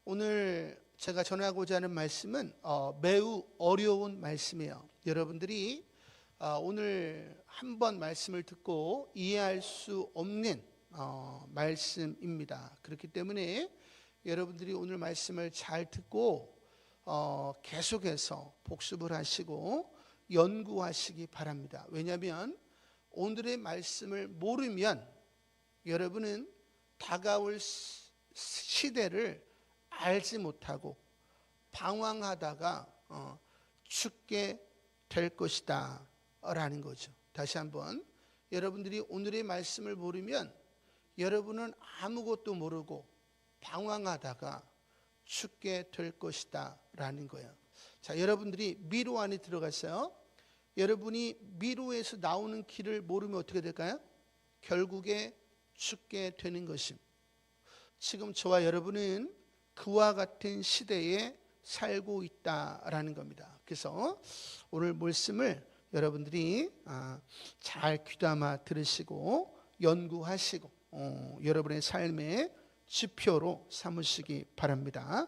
오늘 제가 전하고자 하는 말씀은 매우 어려운 말씀이에요. 여러분들이 오늘 한번 말씀을 듣고 이해할 수 없는 말씀입니다. 그렇기 때문에 여러분들이 오늘 말씀을 잘 듣고 계속해서 복습을 하시고 연구하시기 바랍니다. 왜냐하면 오늘의 말씀을 모르면 여러분은 다가올 시대를 알지 못하고 방황하다가 죽게 될 것이다 라는 거죠. 다시 한번, 여러분들이 오늘의 말씀을 모르면 여러분은 아무것도 모르고 방황하다가 죽게 될 것이다 라는 거예요. 자, 여러분들이 미로 안에 들어갔어요. 여러분이 미로에서 나오는 길을 모르면 어떻게 될까요? 결국에 죽게 되는 것입니다. 지금 저와 여러분은 그와 같은 시대에 살고 있다라는 겁니다. 그래서 오늘 말씀을 여러분들이 잘 귀담아 들으시고 연구하시고 여러분의 삶의 지표로 삼으시기 바랍니다.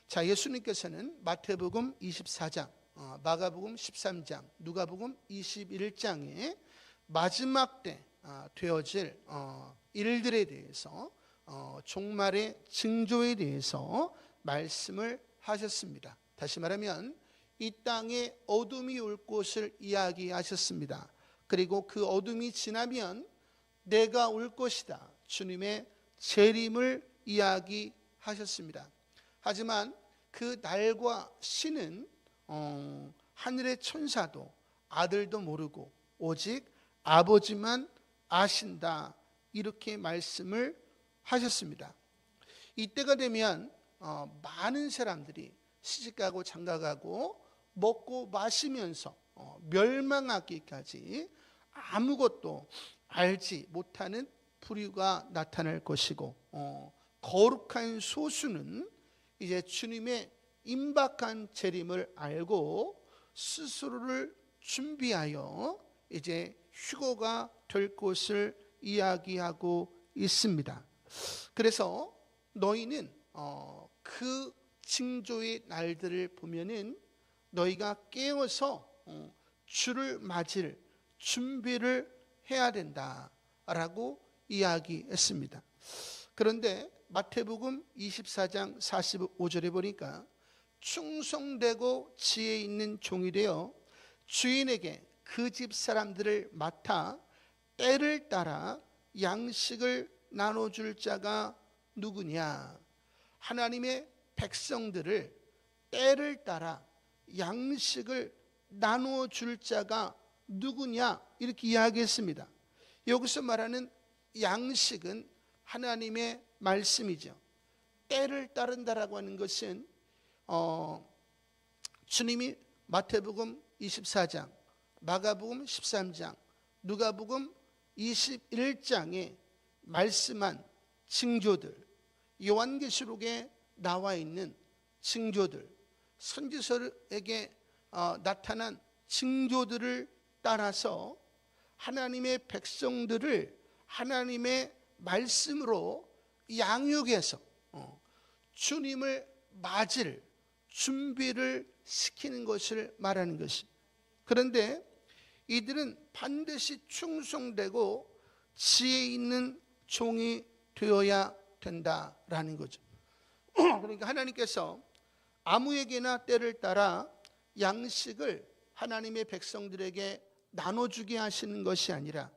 자, 예수님께서는 마태복음 24장, 마가복음 13장, 누가복음 21장에 마지막 때 되어질 일들에 대해서 종말의 징조에 대해서 말씀을 하셨습니다. 다시 말하면 이 땅에 어둠이 올 것을 이야기하셨습니다. 그리고 그 어둠이 지나면 내가 올 것이다, 주님의 재림을 이야기하셨습니다. 하지만 그 날과 시는 하늘의 천사도 아들도 모르고 오직 아버지만 아신다, 이렇게 말씀을 하셨습니다. 이때가 되면 많은 사람들이 시집가고 장가가고 먹고 마시면서 멸망하기까지 아무것도 알지 못하는 부류가 나타날 것이고, 거룩한 소수는 이제 주님의 임박한 재림을 알고 스스로를 준비하여 이제 휴거가 될 것을 이야기하고 있습니다. 그래서 너희는 그 징조의 날들을 보면은 너희가 깨어서 주를 맞을 준비를 해야 된다라고 이야기했습니다. 그런데 마태복음 24장 45절에 보니까 충성되고 지혜 있는 종이 되어 주인에게 그 집 사람들을 맡아 때를 따라 양식을 나눠줄 자가 누구냐? 하나님의 백성들을 때를 따라 양식을 나눠줄 자가 누구냐? 이렇게 이야기했습니다. 여기서 말하는 양식은 하나님의 말씀이죠. 때를 따른다라고 하는 것은 주님이 마태복음 24장, 마가복음 13장, 누가복음 21장에 말씀한 징조들, 요한계시록에 나와 있는 징조들, 선지서에게 나타난 징조들을 따라서 하나님의 백성들을 하나님의 말씀으로 양육해서 주님을 맞을 준비를 시키는 것을 말하는 것입니다. 그런데 이들은 반드시 충성되고 지혜 있는 종이 되어야 된다라는 거죠. 그러니까 하나님께서 아무에게나 때를 따라 양식을 하나님의 백성들에게 나눠주게 하시는 것이 아니라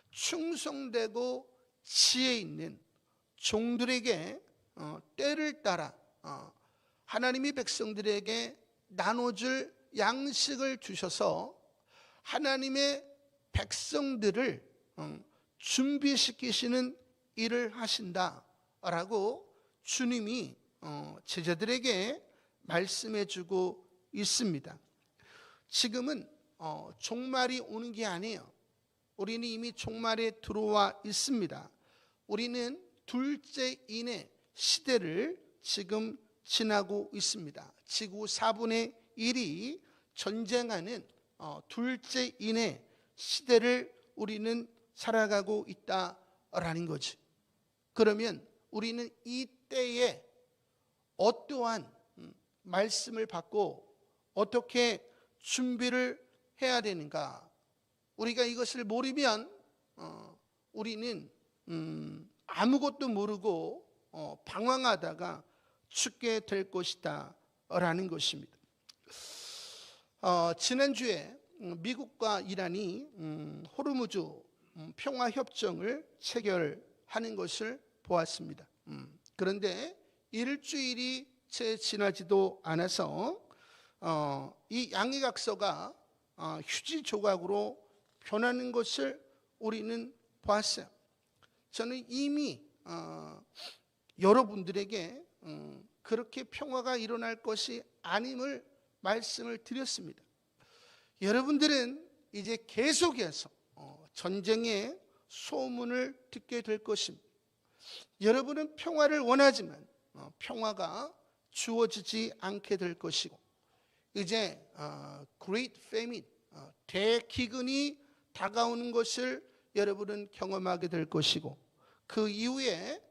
충성되고 지혜 있는 종들에게 때를 따라 하나님의 백성들에게 나눠줄 양식을 주셔서 하나님의 백성들을 준비시키시는 일을 하신다라고 주님이 제자들에게 말씀해주고 있습니다. 지금은 종말이 오는 게 아니에요. 우리는 이미 종말에 들어와 있습니다. 우리는 둘째인의 시대를 지금 지나고 있습니다. 지구 4분의 1이 전쟁하는 둘째인의 시대를 우리는 살아가고 있다라는 거지. 그러면 우리는 이 때에 어떠한 말씀을 받고 어떻게 준비를 해야 되는가? 우리가 이것을 모르면 우리는 아무것도 모르고 방황하다가 죽게 될 것이다 라는 것입니다. 지난주에 미국과 이란이 호르무즈 평화협정을 체결하는 것을 보았습니다. 그런데 일주일이 채 지나지도 않아서 이 양해각서가 휴지 조각으로 변하는 것을 우리는 보았어요. 저는 이미 여러분들에게 그렇게 평화가 일어날 것이 아님을 말씀을 드렸습니다. 여러분들은 이제 계속해서 전쟁의 소문을 듣게 될 것입니다. 여러분은 평화를 원하지만 평화가 주어지지 않게 될 것이고, 이제 Great Famine, 대기근이 다가오는 것을 여러분은 경험하게 될 것이고, 그 이후에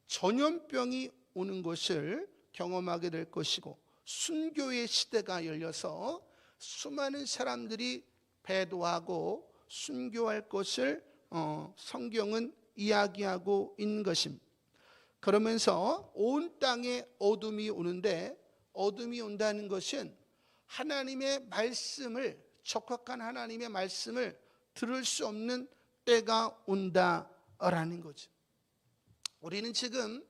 전염병이 오는 것을 경험하게 될 것이고, 순교의 시대가 열려서 수많은 사람들이 배도하고 순교할 것을 성경은 이야기하고 있는 것입니다. 그러면서 온 땅에 어둠이 오는데, 어둠이 온다는 것은 하나님의 말씀을, 적확한 하나님의 말씀을 들을 수 없는 때가 온다라는 거죠. 우리는 지금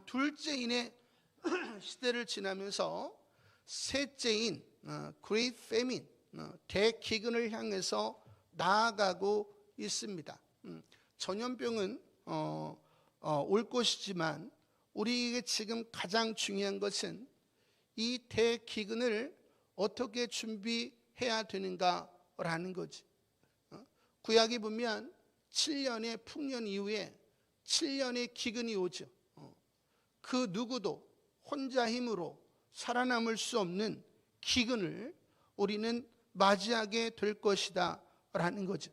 둘째인의 시대를 지나면서 셋째인 Great Famine, 대기근을 향해서 나아가고 있습니다. 전염병은 올 것이지만 우리에게 지금 가장 중요한 것은 이 대기근을 어떻게 준비해야 되는가라는 거지. 구약에 보면 7년의 풍년 이후에 7년의 기근이 오죠. 그 누구도 혼자 힘으로 살아남을 수 없는 기근을 우리는 맞이하게 될 것이다 라는 거죠.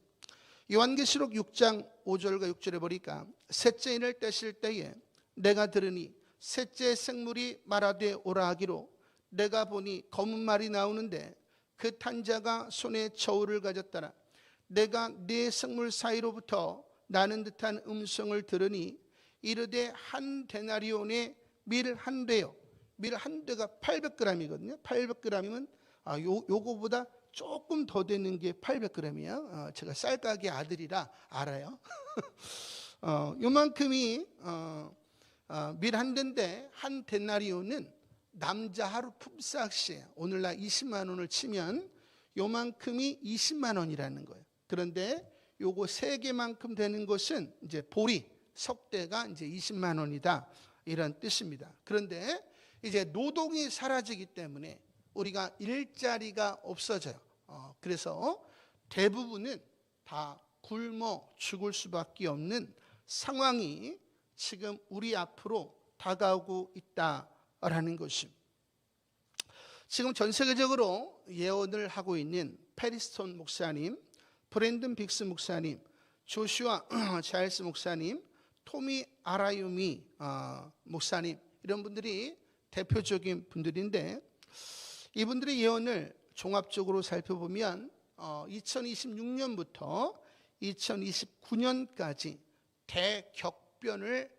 요한계시록 6장 5절과 6절에 보니까 셋째 인을 떼실 때에 내가 들으니 셋째 생물이 말하되 오라 하기로, 내가 보니 검은 말이 나오는데 그 탄 자가 손에 저울을 가졌더라. 내가 네 생물 사이로부터 나는 듯한 음성을 들으니 이르되 한 데나리온에 밀 한 대요. 밀 한 대가 800g이거든요. 800g이면 요거보다 조금 더 되는 게 800g이에요. 제가 쌀가게 아들이라 알아요. 요만큼이 밀 한 대인데, 한 데나리온은 남자 하루 품삯이에요. 오늘날 20만 원을 치면 요만큼이 20만 원이라는 거예요. 그런데 요거 3개만큼 되는 것은 이제 보리, 석대가 이제 20만 원이다, 이런 뜻입니다. 그런데 이제 노동이 사라지기 때문에 우리가 일자리가 없어져요. 그래서 대부분은 다 굶어 죽을 수밖에 없는 상황이 지금 우리 앞으로 다가오고 있다라는 것입니다. 지금 전 세계적으로 예언을 하고 있는 페리스톤 목사님, 브랜든 빅스 목사님, 조슈아 자일스 목사님, 토미 아라유미 목사님, 이런 분들이 대표적인 분들인데, 이분들의 예언을 종합적으로 살펴보면 2026년부터 2029년까지 대격변을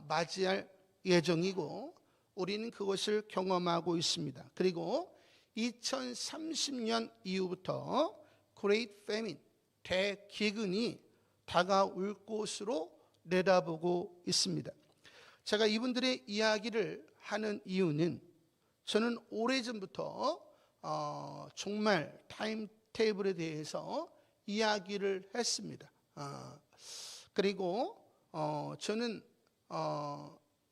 맞이할 예정이고, 우리는 그것을 경험하고 있습니다. 그리고 2030년 이후부터 Great Famine, 대기근이 다가올 것으로 내다보고 있습니다. 제가 이분들의 이야기를 하는 이유는, 저는 오래전부터 종말 타임테이블에 대해서 이야기를 했습니다. 그리고 저는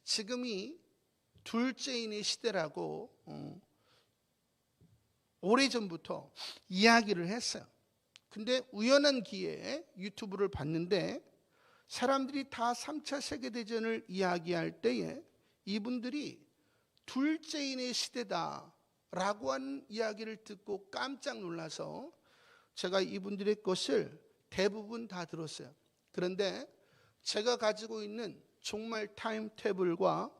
지금이 둘째인의 시대라고 오래전부터 이야기를 했어요. 근데 우연한 기회에 유튜브를 봤는데 사람들이 다 3차 세계대전을 이야기할 때에 이분들이 둘째인의 시대다라고 하는 이야기를 듣고 깜짝 놀라서 제가 이분들의 것을 대부분 다 들었어요. 그런데 제가 가지고 있는 종말 타임테이블과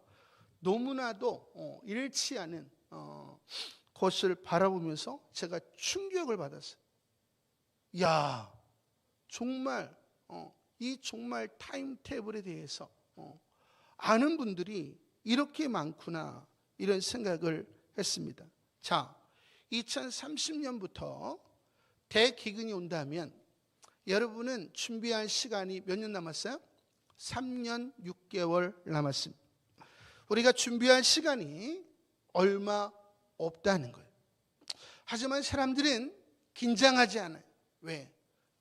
너무나도 잃지 않은 것을 바라보면서 제가 충격을 받았어요. 야, 정말 이 정말 타임테이블에 대해서 아는 분들이 이렇게 많구나, 이런 생각을 했습니다. 자, 2030년부터 대기근이 온다면 여러분은 준비할 시간이 몇 년 남았어요? 3년 6개월 남았습니다. 우리가 준비할 시간이 얼마 없다는 거예요. 하지만 사람들은 긴장하지 않아요. 왜?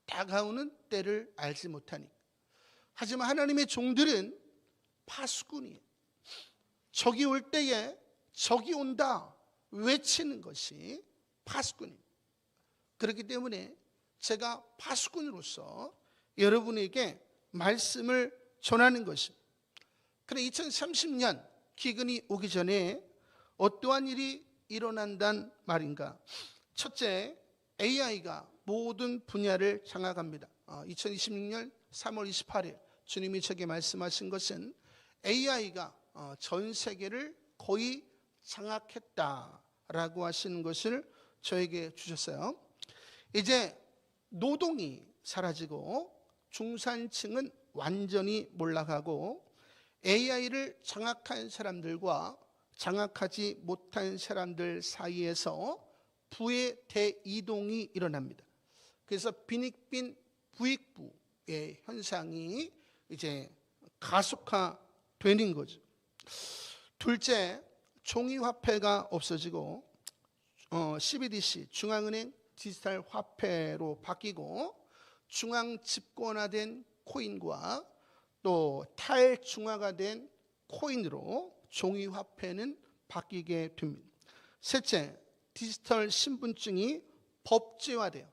다가오는 때를 알지 못하니까. 하지만 하나님의 종들은 파수꾼이에요. 적이 올 때에 적이 온다 외치는 것이 파수꾼입니다. 그렇기 때문에 제가 파수꾼으로서 여러분에게 말씀을 전하는 것입니다. 그래, 2030년 기근이 오기 전에 어떠한 일이 일어난단 말인가? 첫째, AI가 모든 분야를 장악합니다. 2026년 3월 28일 주님이 제게 말씀하신 것은 AI가 전 세계를 거의 장악했다라고 하시는 것을 저에게 주셨어요. 이제 노동이 사라지고 중산층은 완전히 몰락하고 AI를 장악한 사람들과 장악하지 못한 사람들 사이에서 부의 대이동이 일어납니다. 그래서 빈익빈 부익부의 현상이 이제 가속화되는 거죠. 둘째, 종이화폐가 없어지고 CBDC, 중앙은행 디지털 화폐로 바뀌고 중앙 집권화된 코인과 또 탈중화가 된 코인으로 종이화폐는 바뀌게 됩니다. 셋째, 디지털 신분증이 법제화돼요.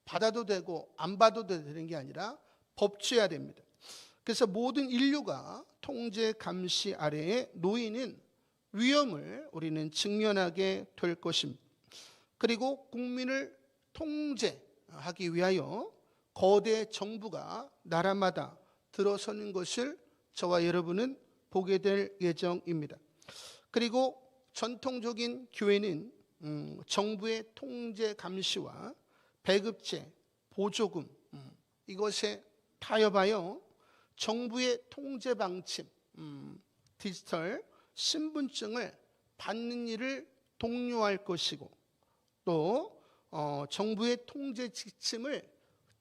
받아도 되고 안 받아도 되는 게 아니라 법제화됩니다. 그래서 모든 인류가 통제 감시 아래에 놓이는 위험을 우리는 직면하게 될 것입니다. 그리고 국민을 통제하기 위하여 거대 정부가 나라마다 들어서는 것을 저와 여러분은 보게 될 예정입니다. 그리고 전통적인 교회는 정부의 통제 감시와 배급제, 보조금 이것에 타협하여 정부의 통제 방침, 디지털 신분증을 받는 일을 독려할 것이고 또 정부의 통제 지침을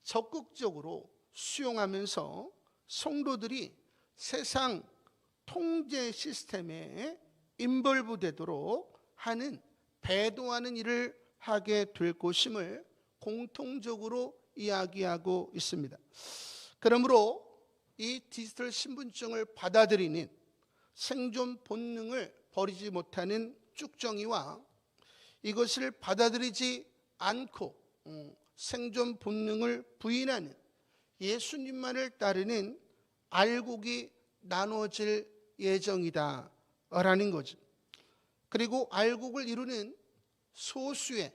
적극적으로 수용하면서 성도들이 세상 통제 시스템에 인벌브되도록 하는 배도하는 일을 하게 될 것임을 공통적으로 이야기하고 있습니다. 그러므로 이 디지털 신분증을 받아들이는 생존 본능을 버리지 못하는 쭉정이와 이것을 받아들이지 않고 생존 본능을 부인하는 예수님만을 따르는 알곡이 나눠질 예정이다라는 거죠. 그리고 알곡을 이루는 소수의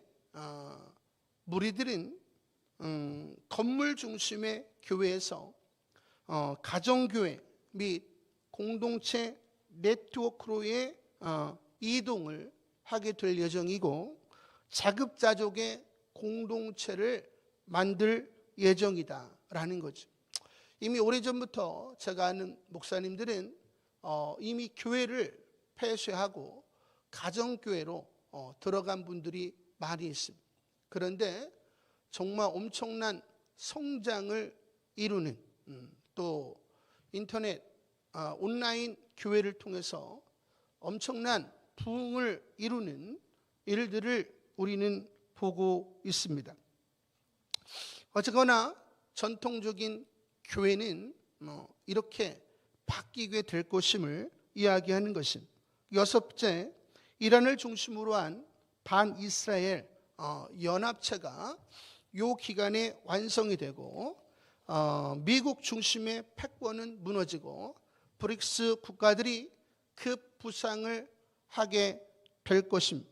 무리들은 건물 중심의 교회에서 가정교회 및 공동체 네트워크로의 이동을 하게 될 예정이고 자급자족의 공동체를 만들 예정이다라는 거죠. 이미 오래전부터 제가 아는 목사님들은 이미 교회를 폐쇄하고 가정교회로 들어간 분들이 많이 있습니다. 그런데 정말 엄청난 성장을 이루는 또 인터넷 온라인 교회를 통해서 엄청난 부흥을 이루는 일들을 우리는 보고 있습니다. 어쨌거나 전통적인 교회는 이렇게 바뀌게 될 것임을 이야기하는 것입니다. 여섯째, 이란을 중심으로 한 반이스라엘 연합체가 이 기간에 완성이 되고 미국 중심의 패권은 무너지고 브릭스 국가들이 급부상을 하게 될 것입니다.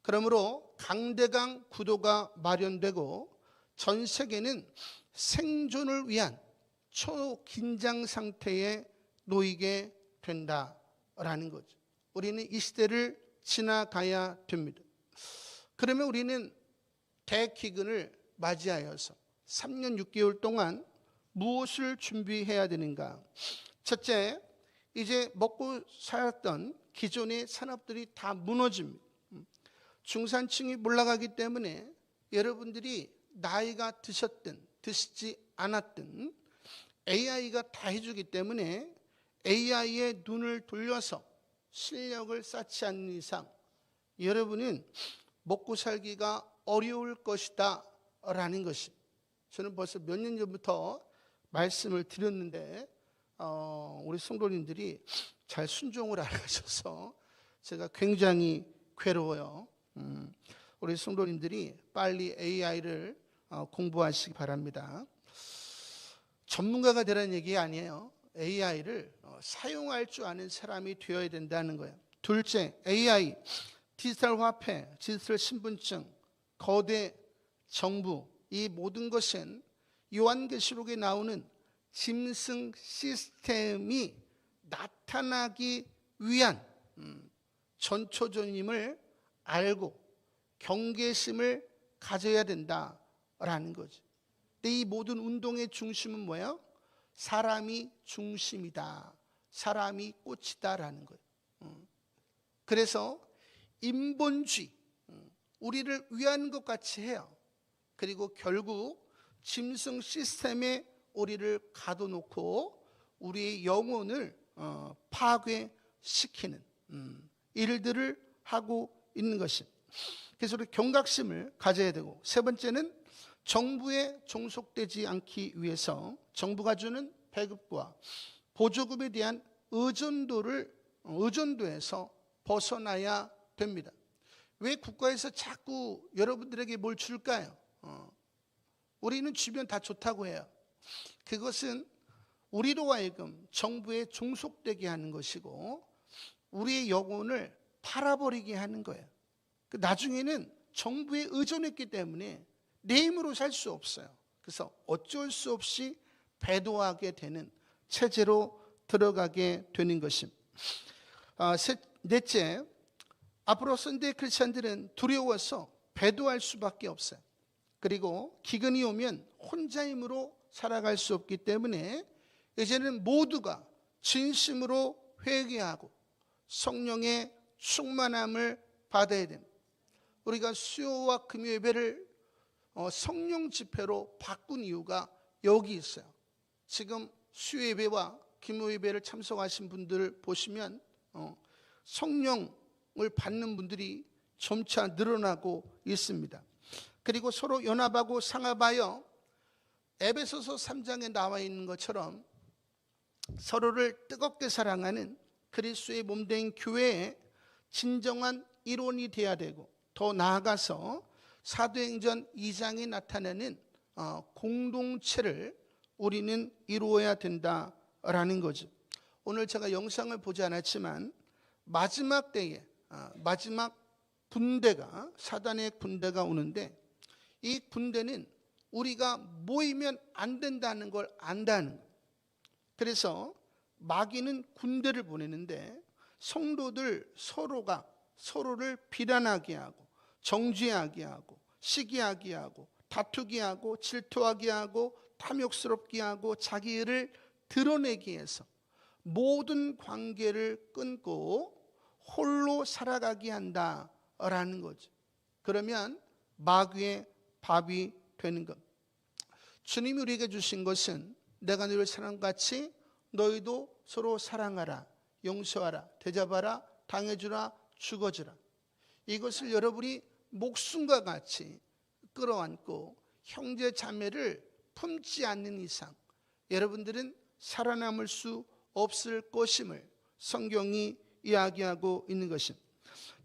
그러므로 강대강 구도가 마련되고 전 세계는 생존을 위한 초긴장 상태에 놓이게 된다라는 된다라는 거죠. 우리는 이 시대를 지나가야 됩니다. 그러면 우리는 대기근을 맞이하여서 3년 6개월 동안 무엇을 준비해야 되는가? 첫째, 이제 먹고 살았던 기존의 산업들이 다 무너집니다. 중산층이 올라가기 때문에 여러분들이 나이가 드셨든 드시지 않았든 AI가 다 해주기 때문에 AI의 눈을 돌려서 실력을 쌓지 않는 이상 여러분은 먹고 살기가 어려울 것이다 라는 것이, 저는 벌써 몇 년 전부터 말씀을 드렸는데 우리 성도님들이 잘 순종을 안 하셔서 제가 굉장히 괴로워요. 우리 성도님들이 빨리 AI를 공부하시기 바랍니다. 전문가가 되라는 얘기 아니에요. AI를 사용할 줄 아는 사람이 되어야 된다는 거예요. 둘째, AI, 디지털 화폐, 디지털 신분증, 거대 정부, 이 모든 것은 요한계시록에 나오는 짐승 시스템이 나타나기 위한 전초전임을 알고 경계심을 가져야 된다라는 거죠. 근데 이 모든 운동의 중심은 뭐예요? 사람이 중심이다, 사람이 꽃이다라는 거예요. 그래서 인본주의, 우리를 위한 것 같이 해요. 그리고 결국 짐승 시스템에 우리를 가둬놓고 우리의 영혼을 파괴시키는 일들을 하고 있는 것입니다. 그래서 우리 경각심을 가져야 되고, 세 번째는 정부에 종속되지 않기 위해서 정부가 주는 배급과 보조금에 대한 의존도에서 벗어나야 됩니다. 왜 국가에서 자꾸 여러분들에게 뭘 줄까요? 우리는 주면 다 좋다고 해요. 그것은 우리로 하여금 정부에 종속되게 하는 것이고 우리의 영혼을 팔아버리게 하는 거예요. 나중에는 정부에 의존했기 때문에 내 힘으로 살 수 없어요. 그래서 어쩔 수 없이 배도하게 되는 체제로 들어가게 되는 것입니다. 넷째, 앞으로 선대 크리스찬들은 두려워서 배도할 수밖에 없어요. 그리고 기근이 오면 혼자 힘으로 살아갈 수 없기 때문에 이제는 모두가 진심으로 회개하고 성령의 충만함을 받아야 됩니다. 우리가 수요와 금요 예배를 성령 집회로 바꾼 이유가 여기 있어요. 지금 수요 예배와 금요 예배를 참석하신 분들을 보시면 성령을 받는 분들이 점차 늘어나고 있습니다. 그리고 서로 연합하고 상합하여 에베소서 3장에 나와 있는 것처럼 서로를 뜨겁게 사랑하는 그리스도의 몸된 교회의 진정한 일원이 되어야 되고, 더 나아가서 사도행전 2장에 나타나는 공동체를 우리는 이루어야 된다라는 거죠. 오늘 제가 영상을 보지 않았지만 마지막 때에 마지막 군대가, 사단의 군대가 오는데 이 군대는 우리가 모이면 안 된다는 걸 안다는 거예요. 그래서 마귀는 군대를 보내는데 성도들 서로가 서로를 비난하게 하고 정죄하게 하고 시기하게 하고 다투게 하고 질투하게 하고 탐욕스럽게 하고 자기 일을 드러내기 위해서 모든 관계를 끊고 홀로 살아가게 한다라는 거죠. 그러면 마귀의 밥이 되는 것. 주님이 우리에게 주신 것은 내가 너희를 사랑같이 너희도 서로 사랑하라, 용서하라, 대접하라, 당해주라, 죽어주라. 이것을 여러분이 목숨과 같이 끌어안고 형제 자매를 품지 않는 이상 여러분들은 살아남을 수 없을 것임을 성경이 이야기하고 있는 것입니다.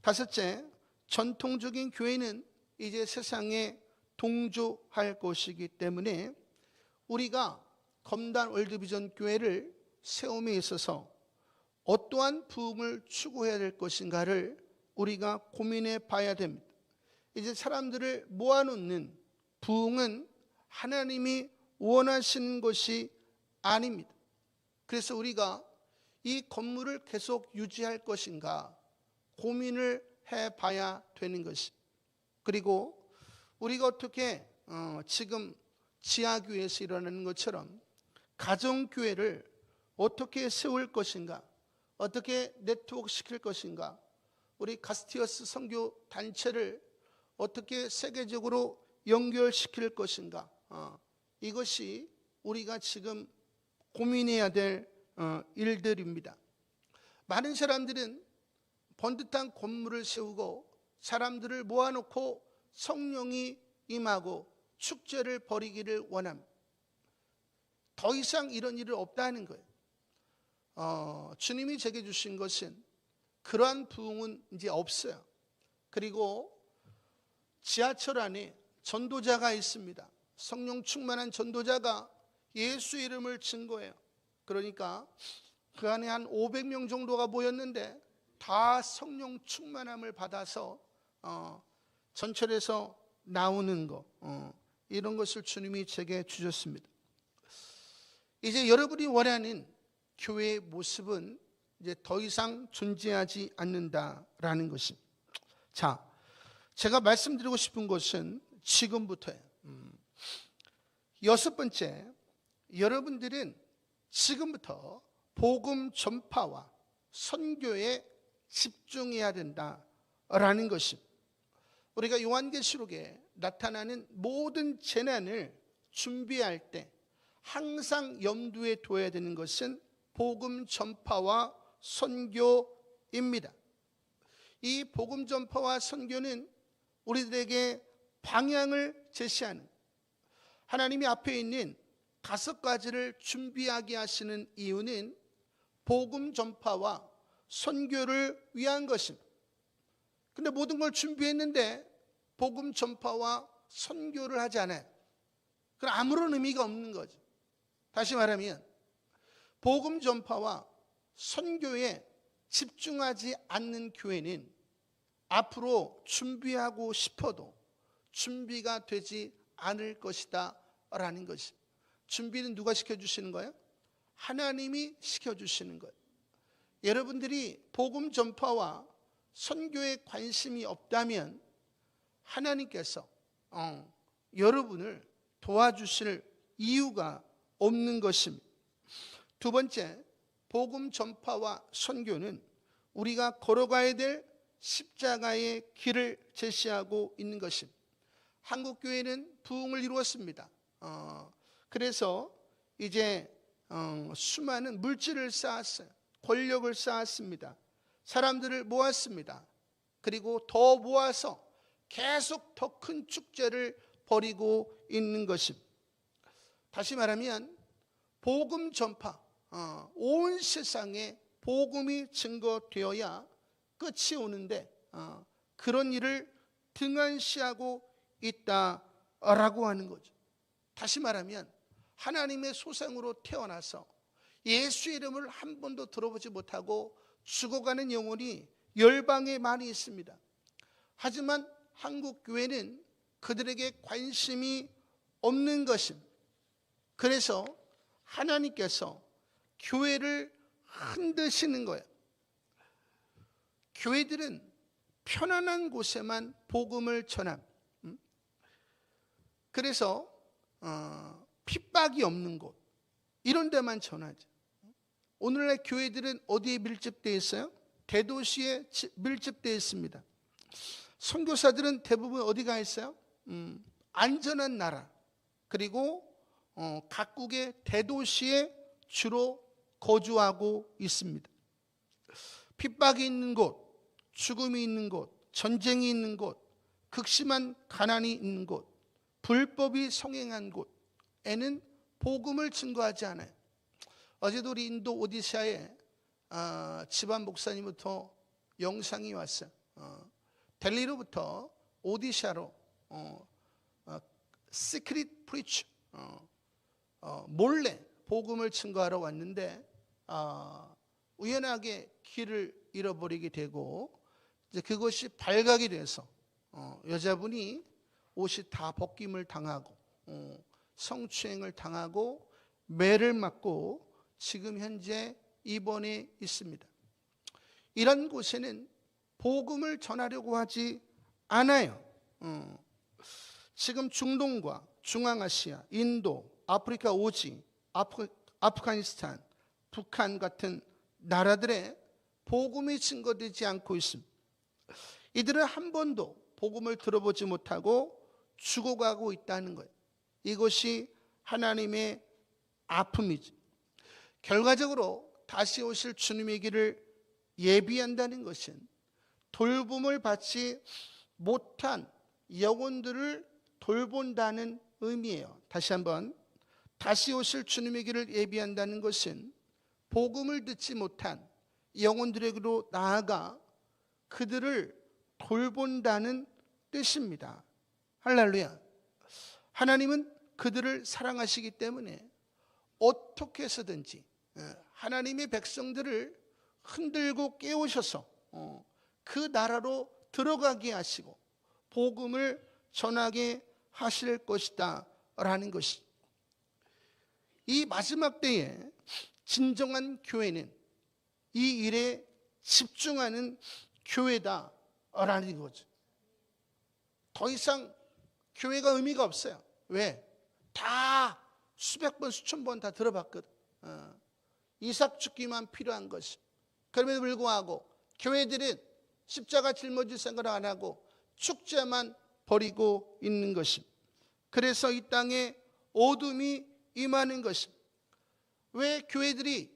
다섯째, 전통적인 교회는 이제 세상에 동조할 것이기 때문에 우리가 검단 월드비전 교회를 세움에 있어서 어떠한 부흥을 추구해야 될 것인가를 우리가 고민해 봐야 됩니다. 이제 사람들을 모아놓는 부흥은 하나님이 원하시는 것이 아닙니다. 그래서 우리가 이 건물을 계속 유지할 것인가 고민을 해봐야 되는 것이. 그리고 우리가 어떻게 지금 지하교회에서 일어나는 것처럼 가정교회를 어떻게 세울 것인가, 어떻게 네트워크 시킬 것인가, 우리 가스티어스 선교 단체를 어떻게 세계적으로 연결시킬 것인가, 이것이 우리가 지금 고민해야 될 일들입니다. 많은 사람들은 번듯한 건물을 세우고 사람들을 모아놓고 성령이 임하고 축제를 벌이기를 원합니다. 더 이상 이런 일은 없다는 거예요. 주님이 제게 주신 것은 그러한 부흥은 이제 없어요. 그리고 지하철 안에 전도자가 있습니다. 성령 충만한 전도자가 예수 이름을 증거해요. 그러니까 그 안에 한 500명 정도가 모였는데 다 성령 충만함을 받아서 전철에서 나오는 거, 이런 것을 주님이 제게 주셨습니다. 이제 여러분이 원하는 교회의 모습은 이제 더 이상 존재하지 않는다라는 것입니다. 자, 제가 말씀드리고 싶은 것은 지금부터예요. 여섯 번째, 여러분들은 지금부터 복음 전파와 선교에 집중해야 된다라는 것입니다. 우리가 요한계시록에 나타나는 모든 재난을 준비할 때 항상 염두에 둬야 되는 것은 복음 전파와 선교입니다. 이 복음 전파와 선교는 우리들에게 방향을 제시하는, 하나님이 앞에 있는 5가지를 준비하게 하시는 이유는 복음 전파와 선교를 위한 것입니다. 근데 모든 걸 준비했는데 복음 전파와 선교를 하지 않아요. 그럼 아무런 의미가 없는 거죠. 다시 말하면 복음 전파와 선교에 집중하지 않는 교회는 앞으로 준비하고 싶어도 준비가 되지 않을 것이다 라는 것입니다. 준비는 누가 시켜주시는 거예요? 하나님이 시켜주시는 거예요. 여러분들이 복음 전파와 선교에 관심이 없다면 하나님께서 여러분을 도와주실 이유가 없는 것입니다. 두 번째, 복음 전파와 선교는 우리가 걸어가야 될 십자가의 길을 제시하고 있는 것입니다. 한국교회는 부흥을 이루었습니다. 그래서 이제 수많은 물질을 쌓았어요. 권력을 쌓았습니다. 사람들을 모았습니다. 그리고 더 모아서 계속 더 큰 축제를 벌이고 있는 것입니다. 다시 말하면 복음 전파, 온 세상에 복음이 증거되어야 끝이 오는데 그런 일을 등한시하고 있다라고 하는 거죠. 다시 말하면 하나님의 소생으로 태어나서 예수 이름을 한 번도 들어보지 못하고 죽어가는 영혼이 열방에 많이 있습니다. 하지만 한국 교회는 그들에게 관심이 없는 것입니다. 그래서 하나님께서 교회를 흔드시는 거예요. 교회들은 편안한 곳에만 복음을 전함. 그래서 핍박이 없는 곳, 이런 데만 전하죠. 오늘날 교회들은 어디에 밀집되어 있어요? 대도시에 밀집되어 있습니다. 선교사들은 대부분 어디 가 있어요? 안전한 나라, 그리고 각국의 대도시에 주로 거주하고 있습니다. 핍박이 있는 곳, 죽음이 있는 곳, 전쟁이 있는 곳, 극심한 가난이 있는 곳, 불법이 성행한 곳에는 복음을 증거하지 않아요. 어제도 우리 인도 오디샤에 집안 목사님부터 영상이 왔어요. 델리로부터 오디샤로 시크릿 프리치, 몰래 복음을 증거하러 왔는데 우연하게 길을 잃어버리게 되고 이제 그것이 발각이 돼서 여자분이 옷이 다 벗김을 당하고 성추행을 당하고 매를 맞고 지금 현재 입원해 있습니다. 이런 곳에는 복음을 전하려고 하지 않아요. 지금 중동과 중앙아시아, 인도, 아프리카 오지, 아프가니스탄, 북한 같은 나라들의 복음이 증거되지 않고 있습니다. 이들은 한 번도 복음을 들어보지 못하고 죽어가고 있다는 거예요. 이것이 하나님의 아픔이죠. 결과적으로 다시 오실 주님의 길을 예비한다는 것은 돌봄을 받지 못한 영혼들을 돌본다는 의미예요. 다시 한번, 다시 오실 주님의 길을 예비한다는 것은 복음을 듣지 못한 영혼들에게로 나아가 그들을 돌본다는 뜻입니다. 할렐루야. 하나님은 그들을 사랑하시기 때문에 어떻게 해서든지 하나님의 백성들을 흔들고 깨우셔서 그 나라로 들어가게 하시고 복음을 전하게 하실 것이다 라는 것이, 이 마지막 때에 진정한 교회는 이 일에 집중하는 교회다 라는 거죠. 더 이상 교회가 의미가 없어요. 왜? 다 수백 번 수천 번 다 들어봤거든. 이삭 죽기만 필요한 것이. 그럼에도 불구하고 교회들은 십자가 짊어질 생각을 안 하고 축제만 벌이고 있는 것입니다. 그래서 이 땅에 어둠이 임하는 것입니다. 왜 교회들이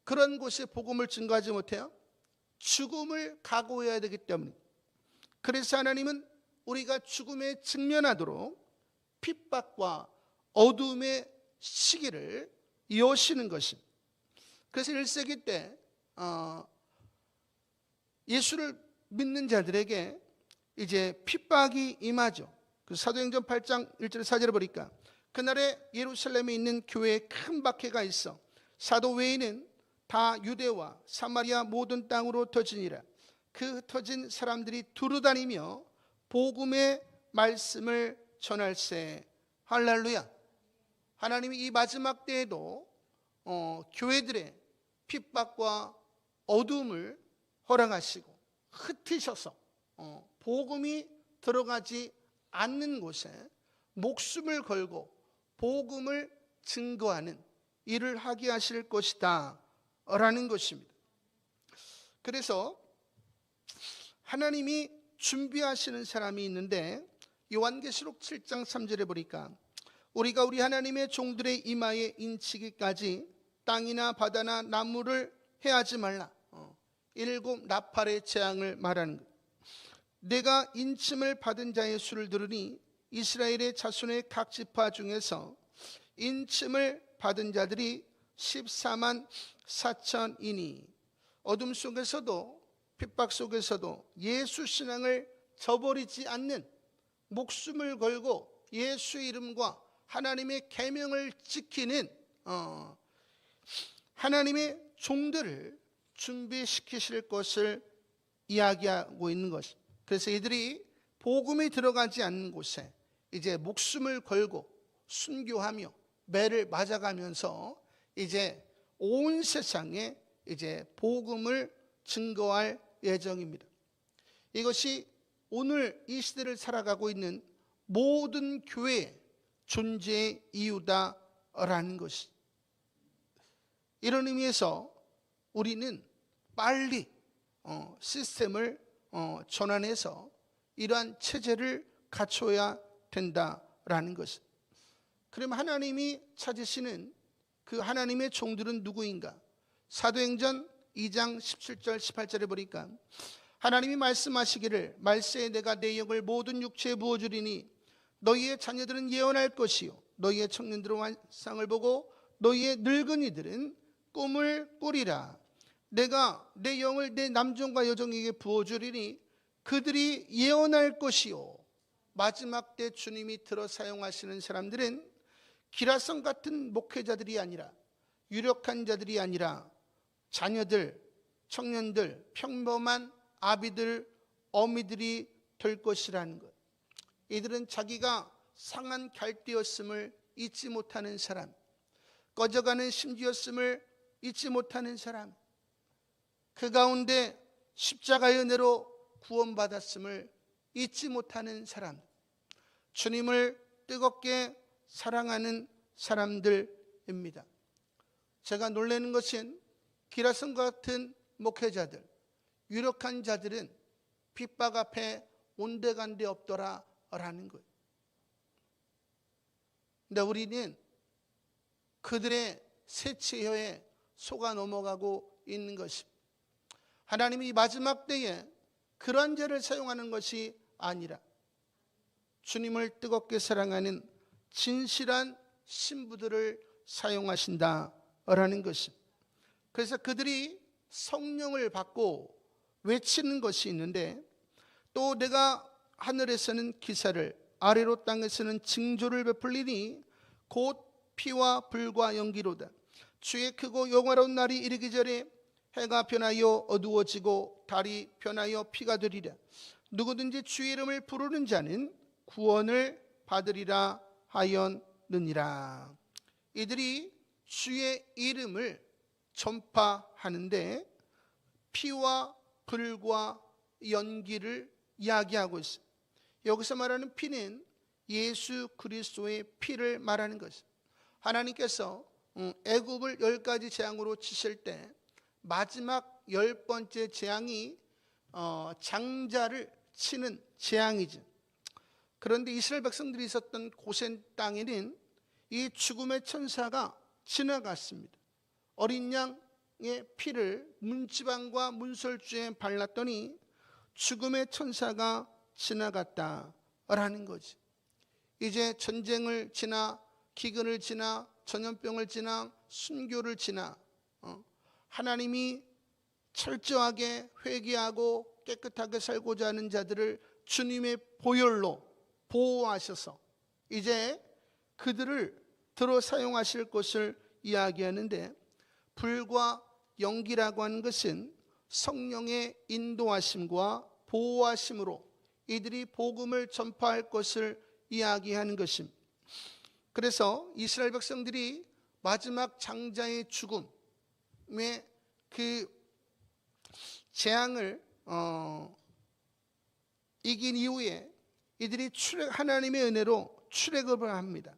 그런 곳에 복음을 증거하지 못해요? 죽음을 각오해야 되기 때문입니다. 그래서 하나님은 우리가 죽음에 직면하도록 핍박과 어둠의 시기를 여시는 것입니다. 그래서 1세기 때 예수를 믿는 자들에게 이제 핍박이 임하죠. 그 사도행전 8장 1절 4절을 보니까 그날에 예루살렘에 있는 교회에 큰 박해가 있어 사도 외에는 다 유대와 사마리아 모든 땅으로 터지니라. 그 흩어진 사람들이 두루다니며 복음의 말씀을 전할세. 할렐루야. 하나님이 이 마지막 때에도 교회들의 핍박과 어둠을 허락하시고 흩으셔서 복음이 들어가지 않는 곳에 목숨을 걸고 복음을 증거하는 일을 하게 하실 것이다 라는 것입니다. 그래서 하나님이 준비하시는 사람이 있는데 요한계시록 7장 3절에 보니까 우리가 우리 하나님의 종들의 이마에 인치기까지 땅이나 바다나 나무를 해하지 말라. 7 나팔의 재앙을 말하는 것. 내가 인침을 받은 자의 수를 들으니 이스라엘의 자손의 각 지파 중에서 인침을 받은 자들이 14만 4천이니 어둠 속에서도 핍박 속에서도 예수 신앙을 저버리지 않는, 목숨을 걸고 예수 이름과 하나님의 계명을 지키는 하나님의 종들을 준비시키실 것을 이야기하고 있는 것이. 그래서 이들이 복음이 들어가지 않는 곳에 이제 목숨을 걸고 순교하며 매를 맞아가면서 이제 온 세상에 이제 복음을 증거할 예정입니다. 이것이 오늘 이 시대를 살아가고 있는 모든 교회의 존재의 이유다라는 것이. 이런 의미에서 우리는 빨리 시스템을 전환해서 이러한 체제를 갖춰야 된다라는 것이. 그럼 하나님이 찾으시는 그 하나님의 종들은 누구인가? 사도행전 2장 17절 18절에 보니까 하나님이 말씀하시기를 말세에 내가 내 영을 모든 육체에 부어주리니 너희의 자녀들은 예언할 것이요 너희의 청년들은 환상을 보고 너희의 늙은이들은 꿈을 꾸리라. 내가 내 영을 내 남종과 여종에게 부어주리니 그들이 예언할 것이요. 마지막 때 주님이 들어 사용하시는 사람들은 기라성 같은 목회자들이 아니라, 유력한 자들이 아니라 자녀들, 청년들, 평범한 아비들, 어미들이 될 것이라는 것. 이들은 자기가 상한 갈대였음을 잊지 못하는 사람, 꺼져가는 심지였음을 잊지 못하는 사람, 그 가운데 십자가의 은혜로 구원받았음을 잊지 못하는 사람, 주님을 뜨겁게 사랑하는 사람들입니다. 제가 놀라는 것은 기라성과 같은 목회자들, 유력한 자들은 핍박 앞에 온데간데 없더라 라는 거예요. 근데 우리는 그들의 세치혀에 속아 넘어가고 있는 것입니다. 하나님이 마지막 때에 그런 죄를 사용하는 것이 아니라 주님을 뜨겁게 사랑하는 진실한 신부들을 사용하신다라는 것입니다. 그래서 그들이 성령을 받고 외치는 것이 있는데, 또 내가 하늘에서는 기사를, 아래로 땅에서는 징조를 베풀리니 곧 피와 불과 연기로다. 주의 크고 영화로운 날이 이르기 전에 해가 변하여 어두워지고 달이 변하여 피가 되리라. 누구든지 주의 이름을 부르는 자는 구원을 받으리라 하였느니라. 이들이 주의 이름을 전파하는데 피와 불과 연기를 이야기하고 있어요. 여기서 말하는 피는 예수 그리스도의 피를 말하는 것입니다. 하나님께서 애굽을 10가지 재앙으로 치실 때 마지막 10번째 재앙이 장자를 치는 재앙이죠. 그런데 이스라엘 백성들이 있었던 고센 땅에는 이 죽음의 천사가 지나갔습니다. 어린 양의 피를 문지방과 문설주에 발랐더니 죽음의 천사가 지나갔다라는 거지. 이제 전쟁을 지나, 기근을 지나, 전염병을 지나, 순교를 지나 하나님이 철저하게 회개하고 깨끗하게 살고자 하는 자들을 주님의 보혈로 보호하셔서 이제 그들을 들어 사용하실 것을 이야기하는데, 불과 연기라고 하는 것은 성령의 인도하심과 보호하심으로 이들이 복음을 전파할 것을 이야기하는 것입니다. 그래서 이스라엘 백성들이 마지막 장자의 죽음의 그 재앙을 이긴 이후에 이들이 하나님의 은혜로 출애굽을 합니다.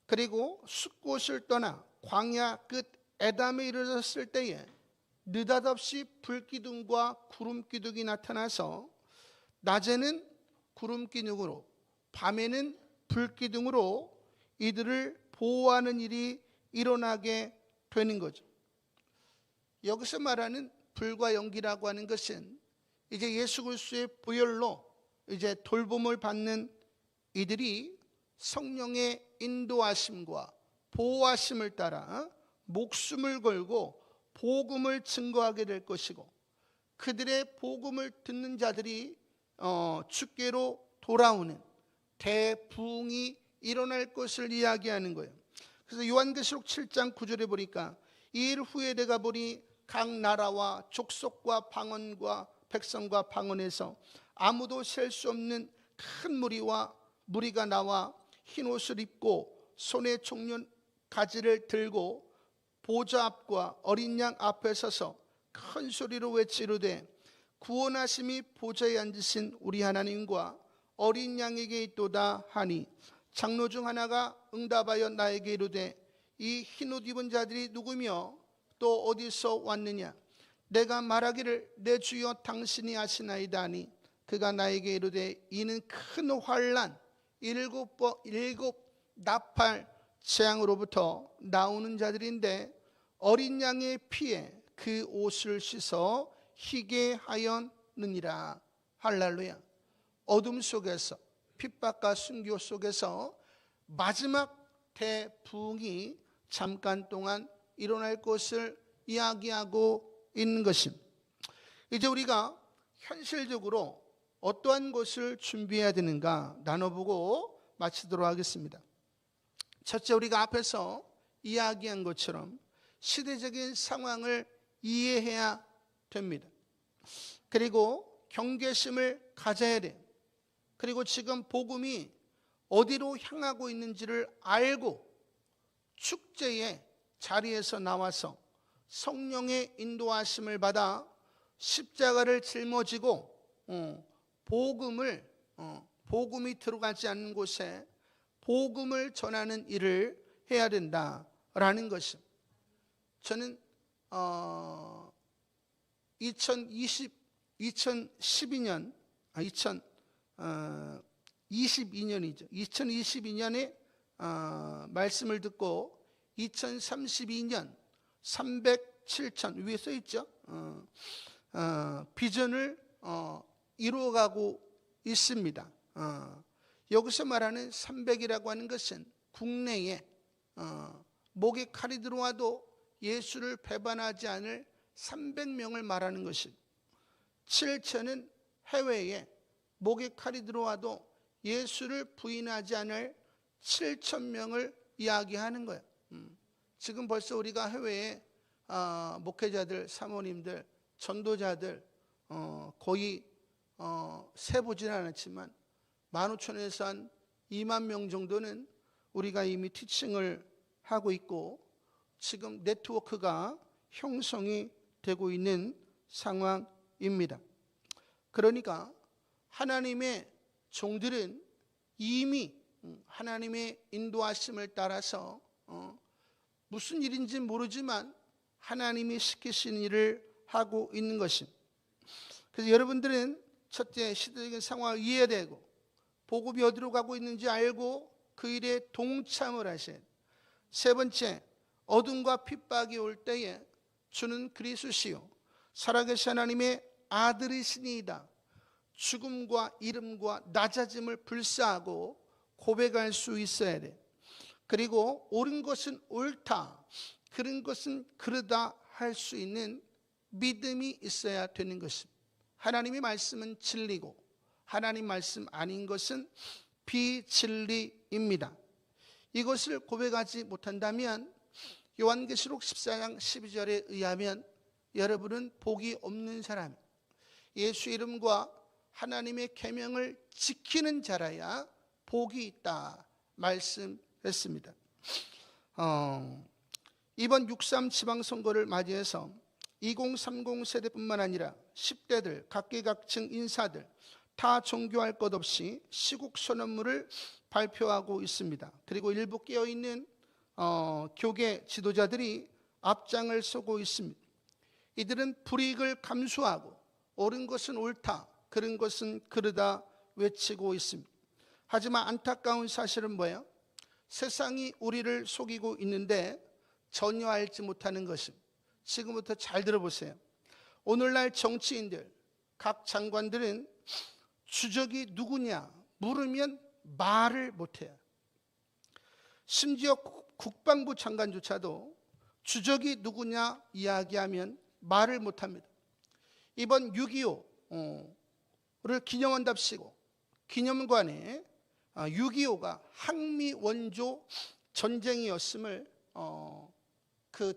그리고 숫곳을 떠나 광야 끝 에담에 이르렀을 때에 느닷없이 불기둥과 구름기둥이 나타나서 낮에는 구름기둥으로, 밤에는 불기둥으로 이들을 보호하는 일이 일어나게 되는 거죠. 여기서 말하는 불과 연기라고 하는 것은 이제 예수 그리스도의 보혈로 이제 돌봄을 받는 이들이 성령의 인도하심과 보호하심을 따라 목숨을 걸고 복음을 증거하게 될 것이고, 그들의 복음을 듣는 자들이 주께로 돌아오는 대부흥이 일어날 것을 이야기하는 거예요. 그래서 요한계시록 7장 9절에 보니까 이 일 후에 내가 보니 각 나라와 족속과 방언과 백성과 방언에서 아무도 셀 수 없는 큰 무리가 나와 흰 옷을 입고 손에 총련 가지를 들고 보좌 앞과 어린 양 앞에 서서 큰 소리로 외치르되 구원하심이 보좌에 앉으신 우리 하나님과 어린 양에게 있도다 하니, 장로 중 하나가 응답하여 나에게 이르되 이 흰옷 입은 자들이 누구며 또 어디서 왔느냐? 내가 말하기를 내 주여 당신이 아시나이다 하니, 그가 나에게 이르되 이는 큰 환난 일곱 나팔 재앙으로부터 나오는 자들인데 어린 양의 피에 그 옷을 씻어 희게 하였느니라. 할렐루야. 어둠 속에서, 핍박과 순교 속에서 마지막 대부흥이 잠깐 동안 일어날 것을 이야기하고 있는 것입니다. 이제 우리가 현실적으로 어떠한 것을 준비해야 되는가 나눠보고 마치도록 하겠습니다. 첫째, 우리가 앞에서 이야기한 것처럼 시대적인 상황을 이해해야 됩니다. 그리고 경계심을 가져야 돼. 그리고 지금 복음이 어디로 향하고 있는지를 알고 축제의 자리에서 나와서 성령의 인도하심을 받아 십자가를 짊어지고 복음이 들어가지 않는 곳에 복음을 전하는 일을 해야 된다라는 것입니다. 저는 2022년에 말씀을 듣고 2032년 307천 위에 써 있죠. 비전을 이루어가고 있습니다. 여기서 말하는 300이라고 하는 것은 국내에 목에 칼이 들어와도 예수를 배반하지 않을 300명을 말하는 것입니다. 7천은 해외에 목에 칼이 들어와도 예수를 부인하지 않을 7,000명을 이야기하는 거예요. 지금 벌써 우리가 해외에 목회자들, 사모님들, 전도자들 거의 세보지는 않았지만 15,000에서 한 2만 명 정도는 우리가 이미 티칭을 하고 있고 지금 네트워크가 형성이 되고 있는 상황입니다. 그러니까 하나님의 종들은 이미 하나님의 인도하심을 따라서 무슨 일인지 모르지만 하나님이 시키신 일을 하고 있는 것입니다. 그래서 여러분들은 첫째 시대적인 상황을 이해해야 되고 복음이 어디로 가고 있는지 알고 그 일에 동참을 하셔야 돼요. 세 번째, 어둠과 핍박이 올 때에 주는 그리스도시요 살아계신 하나님의 아들이시니이다. 죽음과 이름과 낮아짐을 불사하고 고백할 수 있어야 돼. 그리고 옳은 것은 옳다, 그른 것은 그르다 할 수 있는 믿음이 있어야 되는 것입니다. 하나님의 말씀은 진리고 하나님 말씀 아닌 것은 비진리입니다. 이것을 고백하지 못한다면 요한계시록 14장 12절에 의하면 여러분은 복이 없는 사람, 예수 이름과 하나님의 계명을 지키는 자라야 복이 있다 말씀했습니다. 이번 6.3 지방선거를 맞이해서 2030 세대뿐만 아니라 10대들, 각계각층 인사들 다 종교할 것 없이 시국 선언문을 발표하고 있습니다. 그리고 일부 깨어있는 교계 지도자들이 앞장을 서고 있습니다. 이들은 불이익을 감수하고 옳은 것은 옳다, 그른 것은 그르다 외치고 있습니다. 하지만 안타까운 사실은 뭐예요? 세상이 우리를 속이고 있는데 전혀 알지 못하는 것입니다. 지금부터 잘 들어보세요. 오늘날 정치인들, 각 장관들은 주적이 누구냐 물으면 말을 못해요. 심지어 국방부 장관조차도 주적이 누구냐 이야기하면 말을 못합니다. 이번 6.25를 기념한답시고 기념관에 6.25가 항미 원조 전쟁이었음을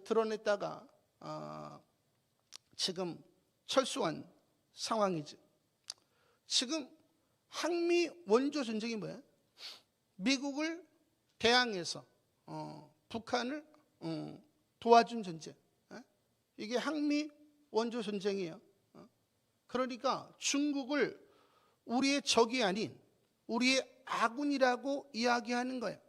드러냈다가 지금 철수한 상황이죠. 지금 항미 원조 전쟁이 뭐예요? 미국을 대항해서 북한을 도와준 전쟁. 이게 항미 원조 전쟁이에요. 그러니까 중국을 우리의 적이 아닌 우리의 아군이라고 이야기하는 거예요.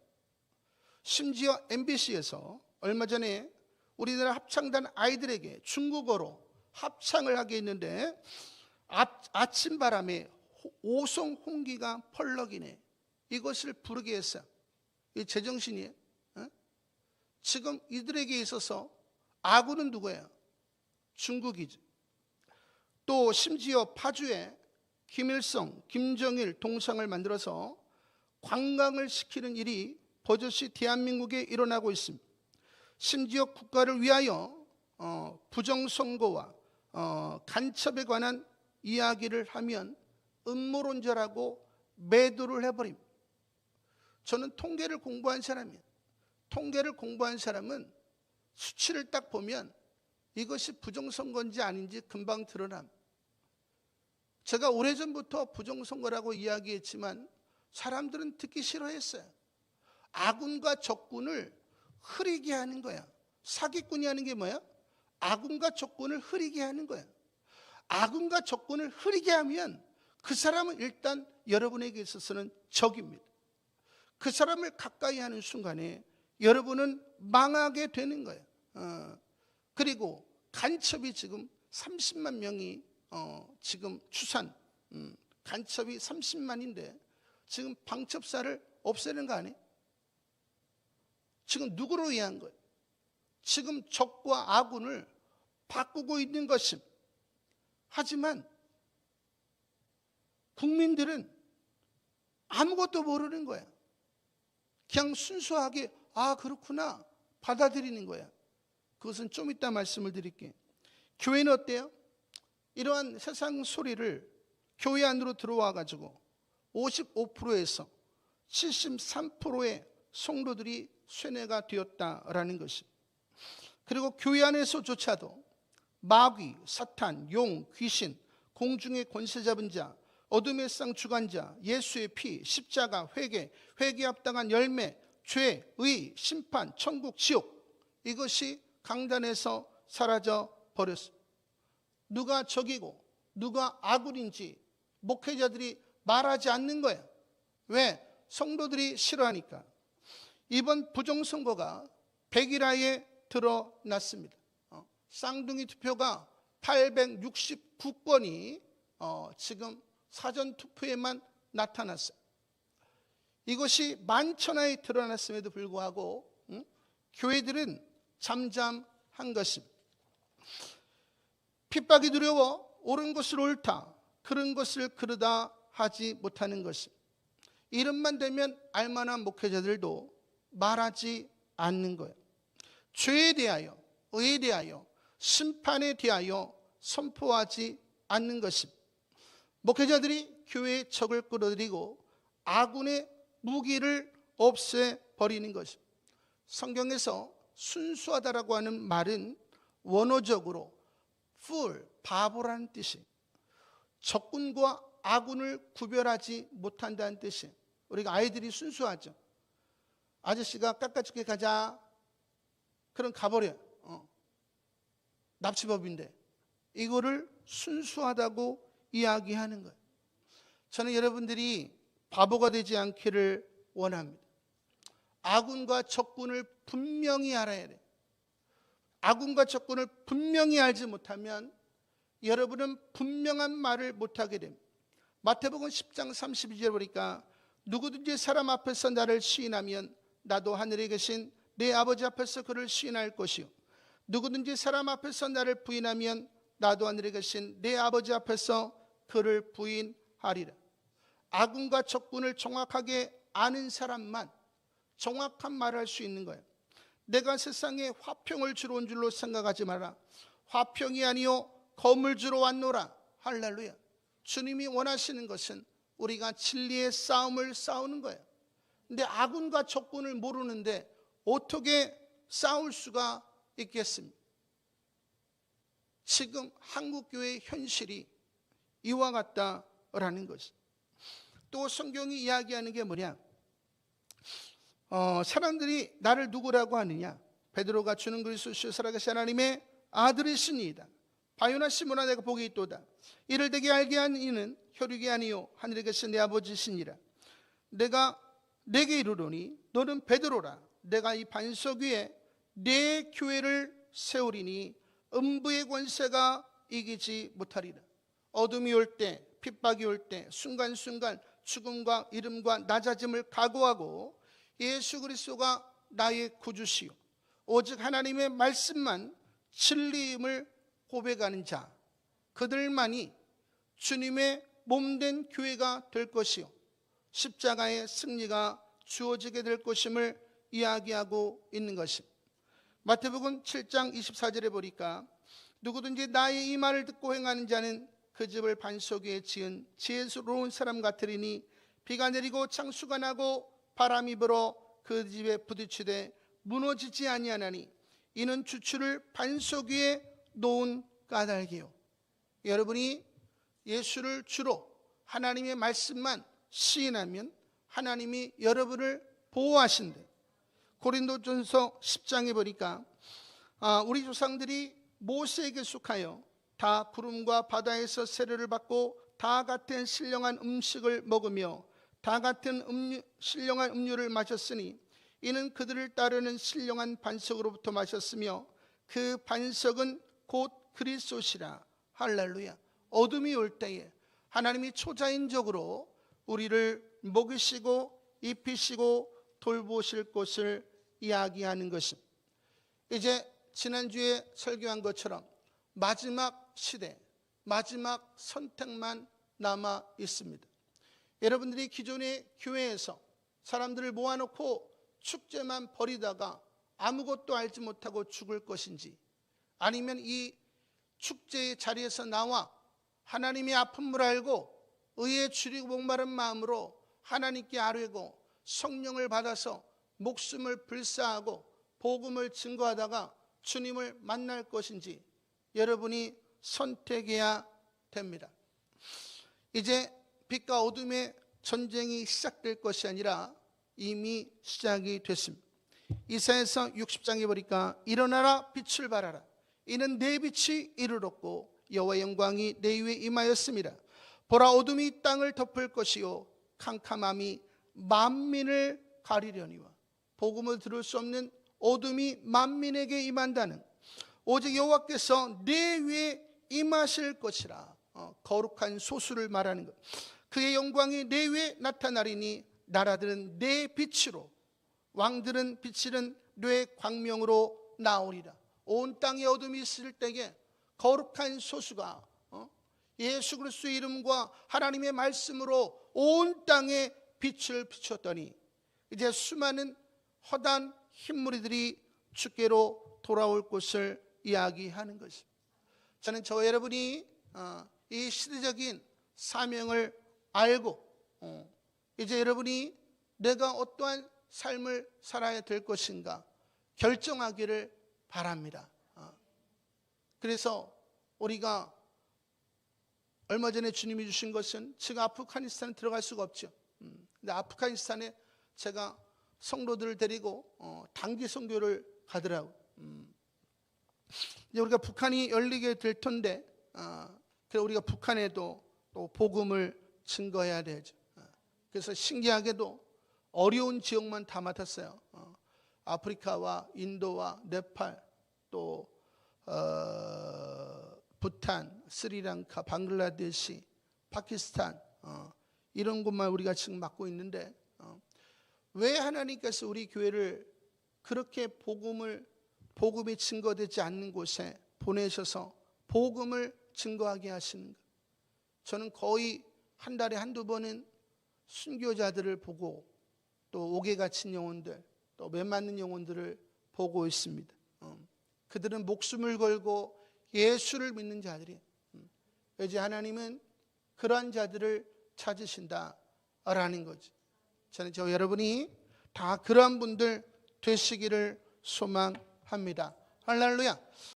심지어 MBC에서 얼마 전에 우리나라 합창단 아이들에게 중국어로 합창을 하게 했는데 아침바람에 오송 홍기가 펄럭이네, 이것을 부르게 했어요. 이 제정신이에요. 지금 이들에게 있어서 아군은 누구예요? 중국이죠. 또 심지어 파주에 김일성, 김정일 동상을 만들어서 관광을 시키는 일이 버젓이 대한민국에 일어나고 있습니다. 심지어 국가를 위하여 부정선거와 간첩에 관한 이야기를 하면 음모론자라고 매도를 해버립니다. 저는 통계를 공부한 사람이에요. 통계를 공부한 사람은 수치를 딱 보면 이것이 부정선거인지 아닌지 금방 드러납니다. 제가 오래전부터 부정선거라고 이야기했지만 사람들은 듣기 싫어했어요. 아군과 적군을 흐리게 하는 거야. 사기꾼이 하는 게 뭐야? 아군과 적군을 흐리게 하는 거예요. 아군과 적군을 흐리게 하면 그 사람은 일단 여러분에게 있어서는 적입니다. 그 사람을 가까이 하는 순간에 여러분은 망하게 되는 거예요. 그리고 간첩이 지금 30만 명이 지금 추산, 간첩이 30만인데 지금 방첩사를 없애는 거 아니에요? 지금 누구를 위한 거예요? 지금 적과 아군을 바꾸고 있는 것입니다. 하지만 국민들은 아무것도 모르는 거예요. 그냥 순수하게 그렇구나 받아들이는 거예요. 그것은 좀 이따 말씀을 드릴게요. 교회는 어때요? 이러한 세상 소리를 교회 안으로 들어와 가지고 55%에서 73%의 성도들이 쇠뇌가 되었다라는 것입니다. 그리고 교회 안에서조차도 마귀, 사탄, 용, 귀신, 공중의 권세 잡은 자, 어둠의 쌍 주관자, 예수의 피, 십자가, 회개, 회개에 합당한 열매, 죄, 의, 심판, 천국, 지옥, 이것이 강단에서 사라져 버렸습니다. 누가 적이고 누가 아군인지 목회자들이 말하지 않는 거예요. 왜? 성도들이 싫어하니까. 이번 부정선거가 백일하에 드러났습니다. 쌍둥이 투표가 869건이 지금 사전투표에만 나타났어요. 이것이 만천하에 드러났음에도 불구하고 교회들은 잠잠한 것입니다. 핍박이 두려워 옳은 것을 옳다, 그런 것을 그르다 하지 못하는 것입니다. 이름만 되면 알만한 목회자들도 말하지 않는 거예요. 죄에 대하여, 의에 대하여, 심판에 대하여 선포하지 않는 것입니다. 목회자들이 교회의 적을 끌어들이고 아군의 무기를 없애버리는 것입니다. 성경에서 순수하다라고 하는 말은 원어적으로 fool, 바보라는 뜻이에요. 적군과 아군을 구별하지 못한다는 뜻이에요. 우리가 아이들이 순수하죠. 아저씨가 깎아줄게 가자. 그럼 가버려요. 납치범인데 이거를 순수하다고 이야기하는 거예요. 저는 여러분들이 바보가 되지 않기를 원합니다. 아군과 적군을 분명히 알아야 돼요. 아군과 적군을 분명히 알지 못하면 여러분은 분명한 말을 못하게 됩니다. 마태복음 10장 32절 보니까 누구든지 사람 앞에서 나를 시인하면 나도 하늘에 계신 내 아버지 앞에서 그를 시인할 것이요 누구든지 사람 앞에서 나를 부인하면 나도 하늘에 계신 내 아버지 앞에서 그를 부인하리라. 아군과 적군을 정확하게 아는 사람만 정확한 말을 할 수 있는 거예요. 내가 세상에 화평을 주러 온 줄로 생각하지 마라. 화평이 아니요 검을 주러 왔노라. 할렐루야. 주님이 원하시는 것은 우리가 진리의 싸움을 싸우는 거예요. 근데 아군과 적군을 모르는데 어떻게 싸울 수가 있겠습니까? 지금 한국교회의 현실이 이와 같다라는 것이. 또 성경이 이야기하는 게 뭐냐? 사람들이 나를 누구라고 하느냐? 베드로가 주는 그리스도시요 살아계신 하나님의 아들이시니이다. 바요나 시몬아 내가 복이 있도다. 이를 내게 알게 한 이는 혈육이 아니요 하늘에 계신 내 아버지시니라. 내가 내게 이르노니 너는 베드로라. 내가 이 반석 위에 내 교회를 세우리니 음부의 권세가 이기지 못하리라. 어둠이 올 때, 핍박이 올 때 순간순간 죽음과 이름과 낮아짐을 각오하고 예수 그리스도가 나의 구주시요 오직 하나님의 말씀만 진리임을 고백하는 자, 그들만이 주님의 몸된 교회가 될 것이요 십자가의 승리가 주어지게 될 것임을 이야기하고 있는 것입니다. 마태복음 7장 24절에 보니까 누구든지 나의 이 말을 듣고 행하는 자는 그 집을 반석 위에 지은 지혜로운 사람 같으리니 비가 내리고 창수가 나고 바람이 불어 그 집에 부딪히되 무너지지 아니하나니 이는 주추를 반석 위에 놓은 까닭이요. 여러분이 예수를 주로 하나님의 말씀만 시인하면 하나님이 여러분을 보호하신대. 고린도전서 10장에 보니까 우리 조상들이 모세에게 속하여 다 구름과 바다에서 세례를 받고 다 같은 신령한 음식을 먹으며 다 같은 신령한 음료를 마셨으니 이는 그들을 따르는 신령한 반석으로부터 마셨으며 그 반석은 곧 그리스도시라. 할렐루야. 어둠이 올 때에 하나님이 초자연적으로 우리를 먹이시고 입히시고 돌보실 것을 이야기하는 것입니다. 이제 지난주에 설교한 것처럼 마지막 시대, 마지막 선택만 남아 있습니다. 여러분들이 기존의 교회에서 사람들을 모아놓고 축제만 벌이다가 아무것도 알지 못하고 죽을 것인지, 아니면 이 축제의 자리에서 나와 하나님의 아픔을 알고 의에 줄이고 목마른 마음으로 하나님께 아뢰고 성령을 받아서 목숨을 불사하고 복음을 증거하다가 주님을 만날 것인지 여러분이 선택해야 됩니다. 이제 빛과 어둠의 전쟁이 시작될 것이 아니라 이미 시작이 됐습니다. 이사야서 60장에 보니까 일어나라 빛을 발하라 이는 내 빛이 이르렀고 여호와의 영광이 내 위에 임하였습니다. 보라 어둠이 땅을 덮을 것이요 캄캄함이 만민을 가리려니와. 복음을 들을 수 없는 어둠이 만민에게 임한다는, 오직 여호와께서 내 위에 임하실 것이라. 거룩한 소수를 말하는 것. 그의 영광이 내 위에 나타나리니 나라들은 내 빛으로 왕들은 빛이는 내 광명으로 나오리라. 온 땅에 어둠이 있을 때에 거룩한 소수가 예수 그리스도의 이름과 하나님의 말씀으로 온 땅에 빛을 비췄더니 이제 수많은 허단 흰무리들이 주께로 돌아올 것을 이야기하는 것입니다. 저는 저와 여러분이 이 시대적인 사명을 알고 이제 여러분이 내가 어떠한 삶을 살아야 될 것인가 결정하기를 바랍니다. 그래서 우리가 얼마 전에 주님이 주신 것은, 제가 아프가니스탄에 들어갈 수가 없죠. 근데 아프가니스탄에 제가 성도들을 데리고 단기 선교를 가더라고요. 이제 우리가 북한이 열리게 될 텐데 그래서 우리가 북한에도 또 복음을 증거해야 되죠. 그래서 신기하게도 어려운 지역만 다 맡았어요. 아프리카와 인도와 네팔, 또 부탄, 스리랑카, 방글라데시, 파키스탄 이런 곳만 우리가 지금 맡고 있는데 왜 하나님께서 우리 교회를 그렇게 복음이 증거되지 않는 곳에 보내셔서 복음을 증거하게 하시는가? 저는 거의 한 달에 한두 번은 순교자들을 보고 또 옥에 갇힌 영혼들, 또 매 맞는 영혼들을 보고 있습니다. 그들은 목숨을 걸고 예수를 믿는 자들이에요. 이제 하나님은 그러한 자들을 찾으신다라는 거죠. 저는 저 여러분이 다 그러한 분들 되시기를 소망합니다. 할렐루야.